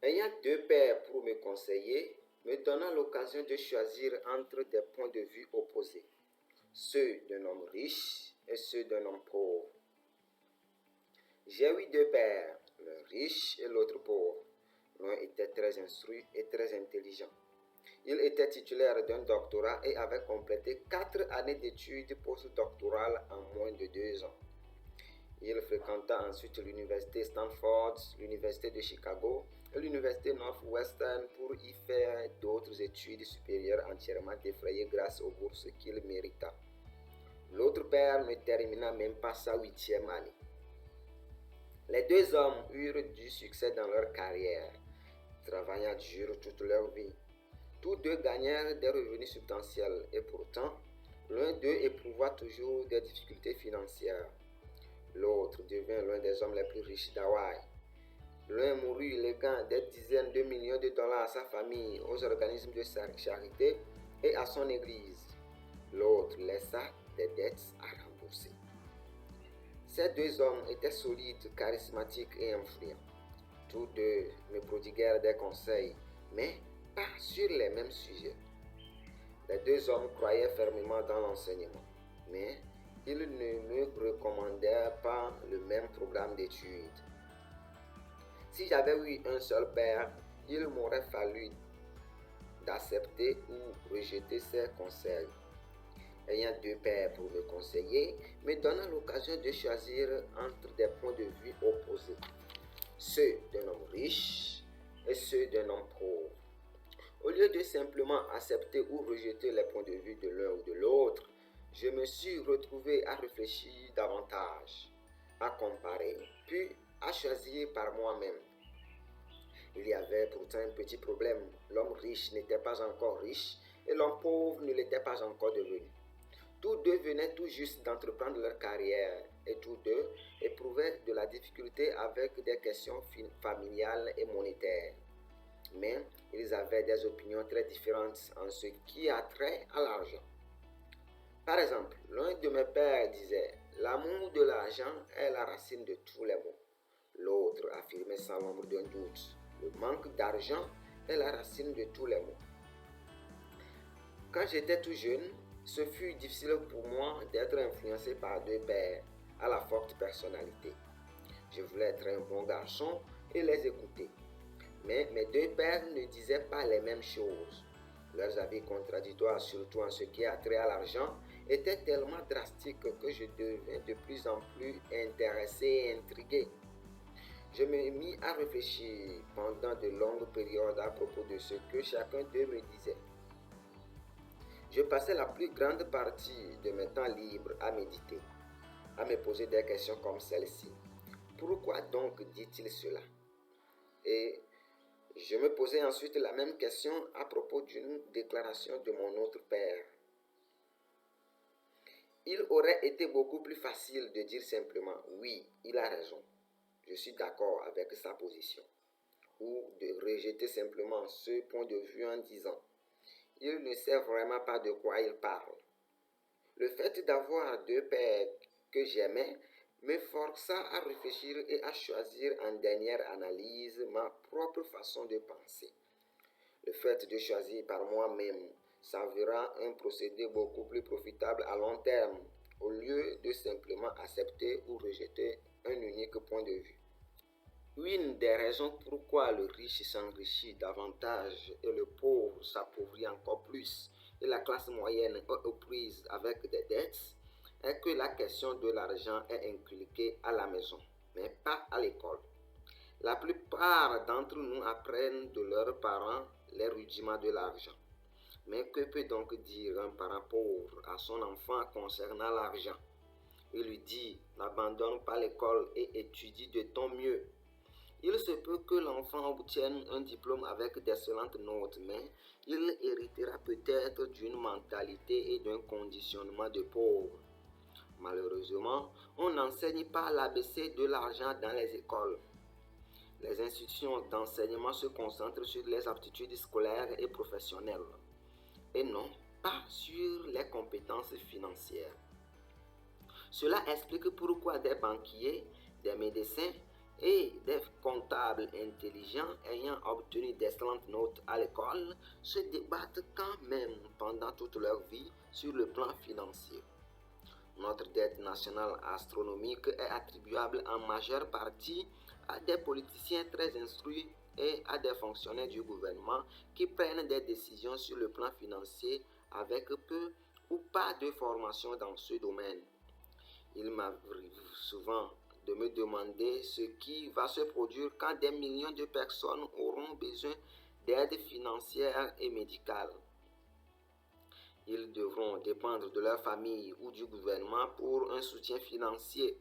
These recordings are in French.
Ayant deux pères pour me conseiller, me donnant l'occasion de choisir entre des points de vue opposés, ceux d'un homme riche et ceux d'un homme pauvre. J'ai eu deux pères, l'un riche et l'autre pauvre. L'un était très instruit et très intelligent. Il était titulaire d'un doctorat et avait complété 4 années d'études postdoctorales en moins de 2 ans. Il fréquenta ensuite l'université Stanford, l'université de Chicago et l'université Northwestern pour y faire d'autres études supérieures entièrement défrayées grâce aux bourses qu'il mérita. L'autre père ne termina même pas sa 8e année. Les deux hommes eurent du succès dans leur carrière, travaillant dur toute leur vie. Tous deux gagnèrent des revenus substantiels et pourtant, l'un d'eux éprouva toujours des difficultés financières. L'autre devint l'un des hommes les plus riches d'Hawaï. L'un mourut léguant des dizaines de millions de dollars à sa famille, aux organismes de charité et à son église. L'autre laissa des dettes à rembourser. Ces deux hommes étaient solides, charismatiques et influents. Tous deux me prodiguèrent des conseils, mais pas sur les mêmes sujets. Les deux hommes croyaient fermement dans l'enseignement, mais ils ne me recommandèrent pas le même programme d'études. Si j'avais eu un seul père, il m'aurait fallu d'accepter ou rejeter ses conseils. Ayant deux pères pour me conseiller, me donnant l'occasion de choisir entre des points de vue opposés, ceux d'un homme riche et ceux d'un homme pauvre. Au lieu de simplement accepter ou rejeter les points de vue de l'un ou de l'autre, je me suis retrouvé à réfléchir davantage, à comparer, puis à choisir par moi-même. Il y avait pourtant un petit problème. L'homme riche n'était pas encore riche et l'homme pauvre ne l'était pas encore devenu. Tous deux venaient tout juste d'entreprendre leur carrière et tous deux éprouvaient de la difficulté avec des questions familiales et monétaires. Mais ils avaient des opinions très différentes en ce qui a trait à l'argent. Par exemple, l'un de mes pères disait « L'amour de l'argent est la racine de tous les maux ». L'autre affirmait sans l'ombre d'un doute « Le manque d'argent est la racine de tous les maux ». Quand j'étais tout jeune, ce fut difficile pour moi d'être influencé par deux pères à la forte personnalité. Je voulais être un bon garçon et les écouter. Mais mes deux pères ne disaient pas les mêmes choses. Leurs avis contradictoires, surtout en ce qui a trait à l'argent, étaient tellement drastiques que je devenais de plus en plus intéressé et intrigué. Je me mis à réfléchir pendant de longues périodes à propos de ce que chacun d'eux me disait. Je passais la plus grande partie de mes temps libres à méditer, à me poser des questions comme celle-ci. Pourquoi donc dit-il cela? Et je me posais ensuite la même question à propos d'une déclaration de mon autre père. Il aurait été beaucoup plus facile de dire simplement « oui, il a raison, je suis d'accord avec sa position » ou de rejeter simplement ce point de vue en disant « il ne sait vraiment pas de quoi il parle ». Le fait d'avoir deux pères que j'aimais me força à réfléchir et à choisir en dernière analyse ma propre façon de penser. Le fait de choisir par moi-même s'avérera un procédé beaucoup plus profitable à long terme, au lieu de simplement accepter ou rejeter un unique point de vue. Une des raisons pourquoi le riche s'enrichit davantage et le pauvre s'appauvrit encore plus, et la classe moyenne est aux prises avec des dettes, est que la question de l'argent est inculquée à la maison, mais pas à l'école. La plupart d'entre nous apprennent de leurs parents les rudiments de l'argent. Mais que peut donc dire un parent pauvre à son enfant concernant l'argent? Il lui dit, n'abandonne pas l'école et étudie de ton mieux. Il se peut que l'enfant obtienne un diplôme avec d'excellentes notes, mais il héritera peut-être d'une mentalité et d'un conditionnement de pauvre. Malheureusement, on n'enseigne pas l'ABC de l'argent dans les écoles. Les institutions d'enseignement se concentrent sur les aptitudes scolaires et professionnelles, et non pas sur les compétences financières. Cela explique pourquoi des banquiers, des médecins et des comptables responsables intelligents ayant obtenu d'excellentes notes à l'école se débattent quand même pendant toute leur vie sur le plan financier. Notre dette nationale astronomique est attribuable en majeure partie à des politiciens très instruits et à des fonctionnaires du gouvernement qui prennent des décisions sur le plan financier avec peu ou pas de formation dans ce domaine. Il m'arrive souvent de me demander ce qui va se produire quand des millions de personnes auront besoin d'aide financière et médicale. Ils devront dépendre de leur famille ou du gouvernement pour un soutien financier.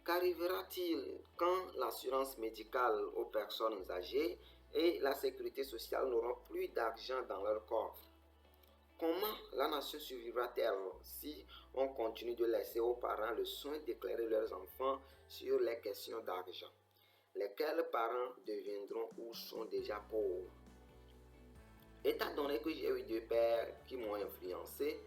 Qu'arrivera-t-il quand l'assurance médicale aux personnes âgées et la sécurité sociale n'auront plus d'argent dans leur coffre? Comment la nation survivra-t-elle si on continue de laisser aux parents le soin d'éclairer leurs enfants sur les questions d'argent? Lesquels parents deviendront ou sont déjà pauvres? Étant donné que j'ai eu deux pères qui m'ont influencé,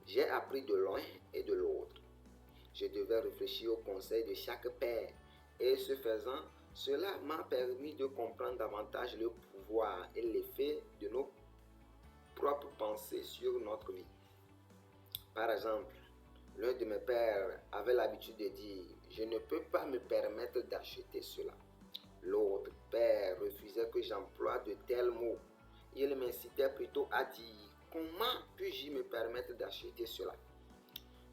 j'ai appris de l'un et de l'autre. Je devais réfléchir aux conseils de chaque père et ce faisant, cela m'a permis de comprendre davantage le pouvoir et l'effet de nos propres pensées sur notre vie. Par exemple, l'un de mes pères avait l'habitude de dire « Je ne peux pas me permettre d'acheter cela ». L'autre père refusait que j'emploie de tels mots. Il m'incitait plutôt à dire « Comment puis-je me permettre d'acheter cela ?»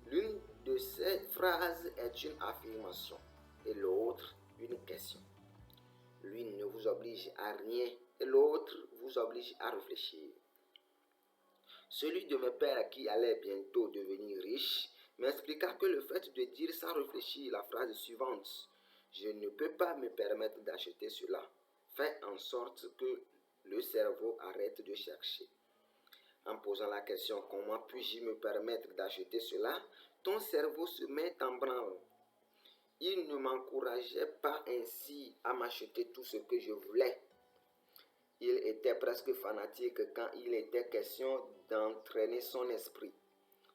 L'une de ces phrases est une affirmation et l'autre une question. L'une ne vous oblige à rien et l'autre vous oblige à réfléchir. Celui de mes pères qui allait bientôt devenir riche m'expliqua que le fait de dire sans réfléchir la phrase suivante « Je ne peux pas me permettre d'acheter cela » fait en sorte que le cerveau arrête de chercher. En posant la question « Comment puis-je me permettre d'acheter cela ?» ton cerveau se met en branle. Il ne m'encourageait pas ainsi à m'acheter tout ce que je voulais. Il était presque fanatique quand il était question d'entraîner son esprit,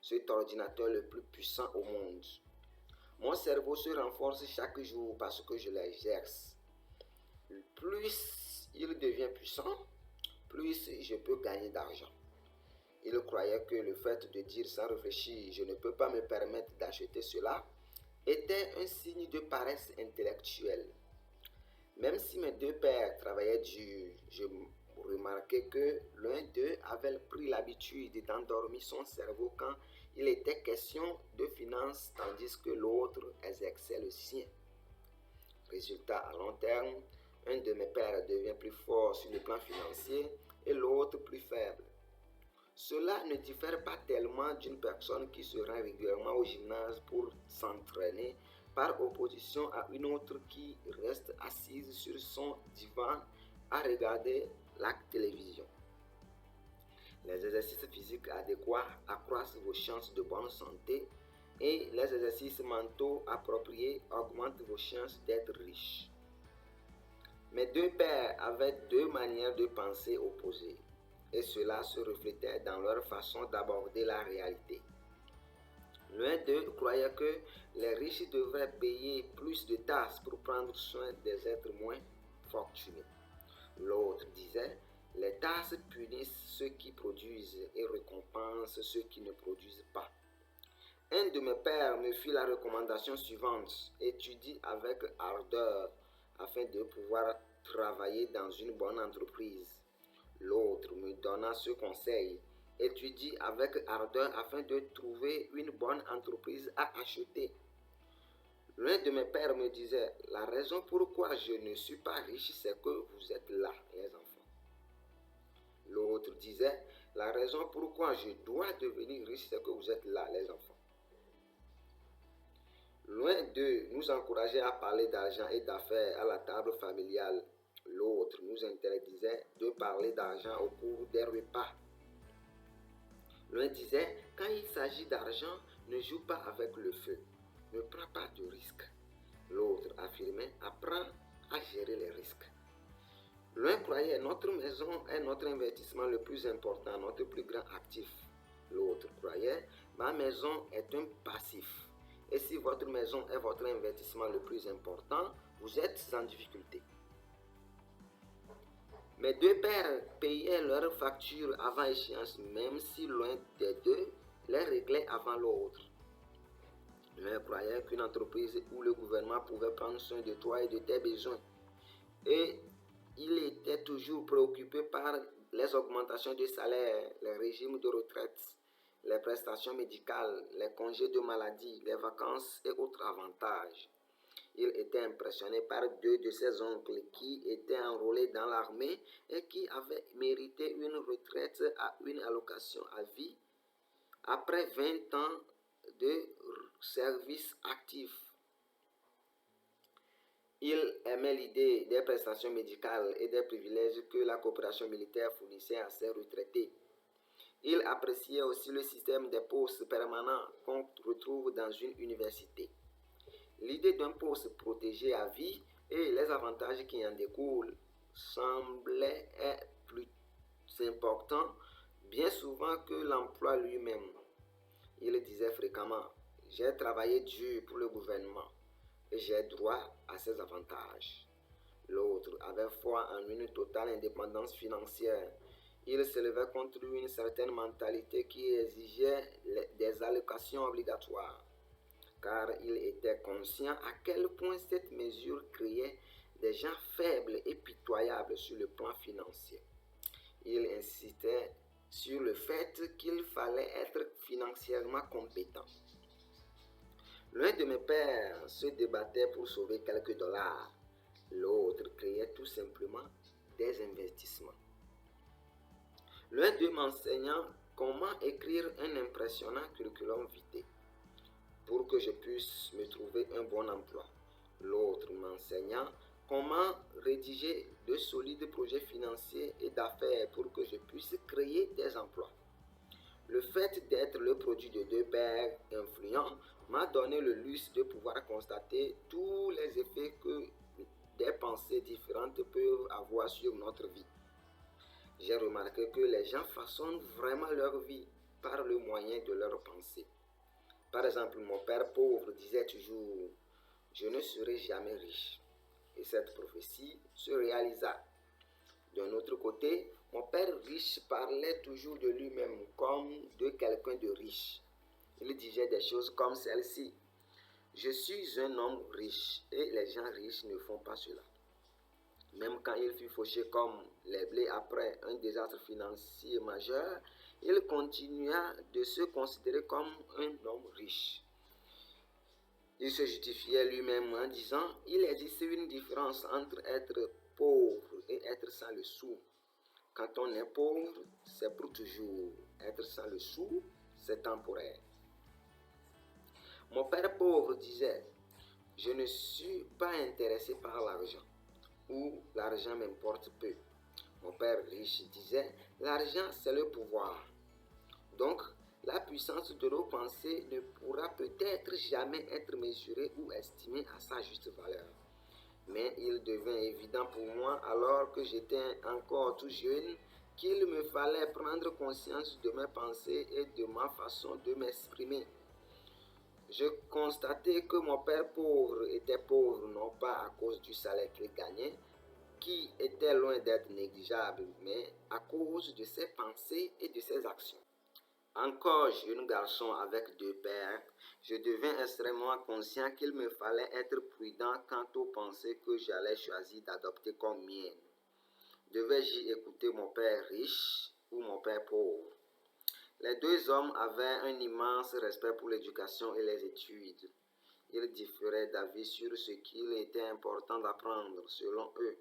cet ordinateur le plus puissant au monde. Mon cerveau se renforce chaque jour parce que je l'exerce. Plus il devient puissant, plus je peux gagner d'argent. Il croyait que le fait de dire sans réfléchir « je ne peux pas me permettre d'acheter cela » était un signe de paresse intellectuelle. Même si mes deux pères travaillaient dur, je remarquais que l'un d'eux avait pris l'habitude d'endormir son cerveau quand il était question de finances, tandis que l'autre exerçait le sien. Résultat, à long terme, un de mes pères devient plus fort sur le plan financier et l'autre plus faible. Cela ne diffère pas tellement d'une personne qui se rend régulièrement au gymnase pour s'entraîner par opposition à une autre qui reste assise sur son divan à regarder la télévision. Les exercices physiques adéquats accroissent vos chances de bonne santé et les exercices mentaux appropriés augmentent vos chances d'être riche. Mes deux pères avaient deux manières de penser opposées et cela se reflétait dans leur façon d'aborder la réalité. L'un d'eux croyait que les riches devraient payer plus de taxes pour prendre soin des êtres moins fortunés. L'autre disait, les taxes punissent ceux qui produisent et récompensent ceux qui ne produisent pas. Un de mes pères me fit la recommandation suivante, étudie avec ardeur afin de pouvoir travailler dans une bonne entreprise. L'autre me donna ce conseil, étudie avec ardeur afin de trouver une bonne entreprise à acheter. L'un de mes pères me disait, la raison pourquoi je ne suis pas riche, c'est que vous êtes là, les enfants. L'autre disait, la raison pourquoi je dois devenir riche, c'est que vous êtes là, les enfants. Loin d'eux nous encourageait à parler d'argent et d'affaires à la table familiale. L'autre nous interdisait de parler d'argent au cours des repas. L'un disait, quand il s'agit d'argent, ne joue pas avec le feu, ne prends pas de risques. L'autre affirmait, apprends à gérer les risques. L'un croyait, notre maison est notre investissement le plus important, notre plus grand actif. L'autre croyait, ma maison est un passif. Et si votre maison est votre investissement le plus important, vous êtes en difficulté. Mes deux pères payaient leurs factures avant échéance, même si l'un des deux les réglait avant l'autre. L'un croyait qu'une entreprise où le gouvernement pouvait prendre soin de toi et de tes besoins. Et il était toujours préoccupé par les augmentations de salaire, les régimes de retraite, les prestations médicales, les congés de maladie, les vacances et autres avantages. Il était impressionné par deux de ses oncles qui étaient enrôlés dans l'armée et qui avaient mérité une retraite à une allocation à vie après 20 ans de service actif. Il aimait l'idée des prestations médicales et des privilèges que la coopération militaire fournissait à ses retraités. Il appréciait aussi le système des postes permanents qu'on retrouve dans une université. L'idée d'un poste protégé à vie et les avantages qui en découlent semblaient être plus importants bien souvent que l'emploi lui-même. Il disait fréquemment: « J'ai travaillé dur pour le gouvernement et j'ai droit à ces avantages. » L'autre avait foi en une totale indépendance financière. Il s'élevait contre une certaine mentalité qui exigeait des allocations obligatoires, car il était conscient à quel point cette mesure créait des gens faibles et pitoyables sur le plan financier. Il insistait sur le fait qu'il fallait être financièrement compétent. L'un de mes pères se débattait pour sauver quelques dollars. L'autre créait tout simplement des investissements. L'un d'eux m'enseignant comment écrire un impressionnant curriculum vitae pour que je puisse me trouver un bon emploi. L'autre m'enseignant comment rédiger de solides projets financiers et d'affaires pour que je puisse créer des emplois. Le fait d'être le produit de deux pères influents m'a donné le luxe de pouvoir constater tous les effets que des pensées différentes peuvent avoir sur notre vie. J'ai remarqué que les gens façonnent vraiment leur vie par le moyen de leurs pensées. Par exemple, mon père pauvre disait toujours: « Je ne serai jamais riche. » Et cette prophétie se réalisa. D'un autre côté, mon père riche parlait toujours de lui-même comme de quelqu'un de riche. Il disait des choses comme celle-ci: « Je suis un homme riche et les gens riches ne font pas cela. » Même quand il fut fauché comme les blés après un désastre financier majeur, il continua de se considérer comme un homme riche. Il se justifiait lui-même en disant: « Il existe une différence entre être pauvre et être sans le sou. Quand on est pauvre, c'est pour toujours. Être sans le sou, c'est temporaire. » Mon père pauvre disait: « Je ne suis pas intéressé par l'argent, ou l'argent m'importe peu. » Mon père riche disait: « L'argent, c'est le pouvoir. Donc, la puissance de nos pensées ne pourra peut-être jamais être mesurée ou estimée à sa juste valeur. » Mais il devint évident pour moi, alors que j'étais encore tout jeune, qu'il me fallait prendre conscience de mes pensées et de ma façon de m'exprimer. Je constatais que mon père pauvre était pauvre non pas à cause du salaire qu'il gagnait, qui était loin d'être négligeable, mais à cause de ses pensées et de ses actions. Encore jeune garçon avec deux pères, je devins extrêmement conscient qu'il me fallait être prudent quant aux pensées que j'allais choisir d'adopter comme miennes. Devais-je écouter mon père riche ou mon père pauvre? Les deux hommes avaient un immense respect pour l'éducation et les études. Ils différaient d'avis sur ce qu'il était important d'apprendre selon eux.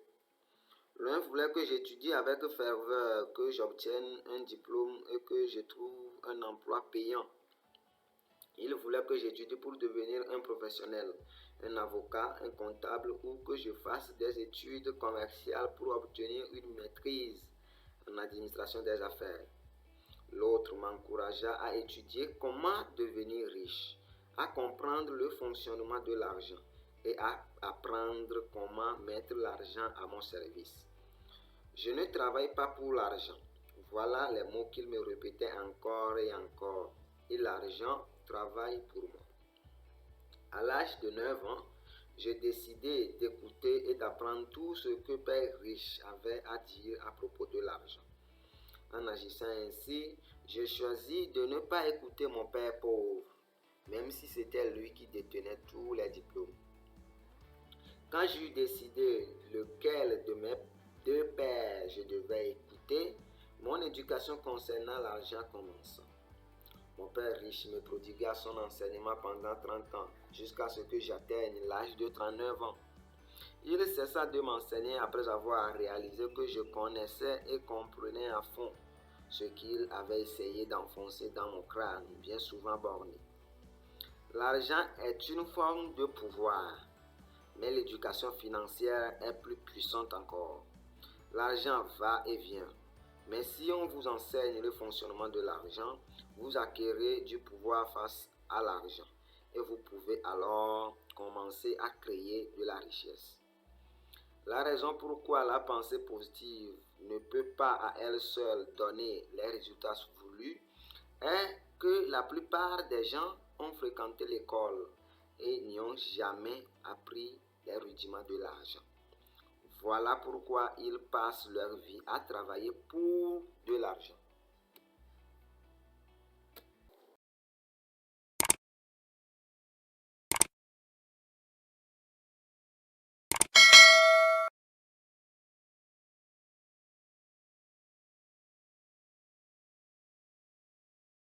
L'un voulait que j'étudie avec ferveur, que j'obtienne un diplôme et que je trouve un emploi payant. Il voulait que j'étudie pour devenir un professionnel, un avocat, un comptable ou que je fasse des études commerciales pour obtenir une maîtrise en administration des affaires. L'autre m'encouragea à étudier comment devenir riche, à comprendre le fonctionnement de l'argent et à apprendre comment mettre l'argent à mon service. Je ne travaille pas pour l'argent. Voilà les mots qu'il me répétait encore et encore. Et l'argent travaille pour moi. À l'âge de 9 ans, j'ai décidé d'écouter et d'apprendre tout ce que Père riche avait à dire à propos de l'argent. En agissant ainsi, j'ai choisi de ne pas écouter mon père pauvre, même si c'était lui qui détenait tous les diplômes. Quand j'eus décidé lequel de mes deux pères je devais écouter, mon éducation concernant l'argent commença. Mon père riche me prodigua son enseignement pendant 30 ans, jusqu'à ce que j'atteigne l'âge de 39 ans. Il cessa de m'enseigner après avoir réalisé que je connaissais et comprenais à fond ce qu'il avait essayé d'enfoncer dans mon crâne, bien souvent borné. L'argent est une forme de pouvoir, mais l'éducation financière est plus puissante encore. L'argent va et vient, mais si on vous enseigne le fonctionnement de l'argent, vous acquérez du pouvoir face à l'argent et vous pouvez alors commencer à créer de la richesse. La raison pourquoi la pensée positive ne peut pas à elle seule donner les résultats voulus est que la plupart des gens ont fréquenté l'école et n'y ont jamais appris les rudiments de l'argent. Voilà pourquoi ils passent leur vie à travailler pour de l'argent.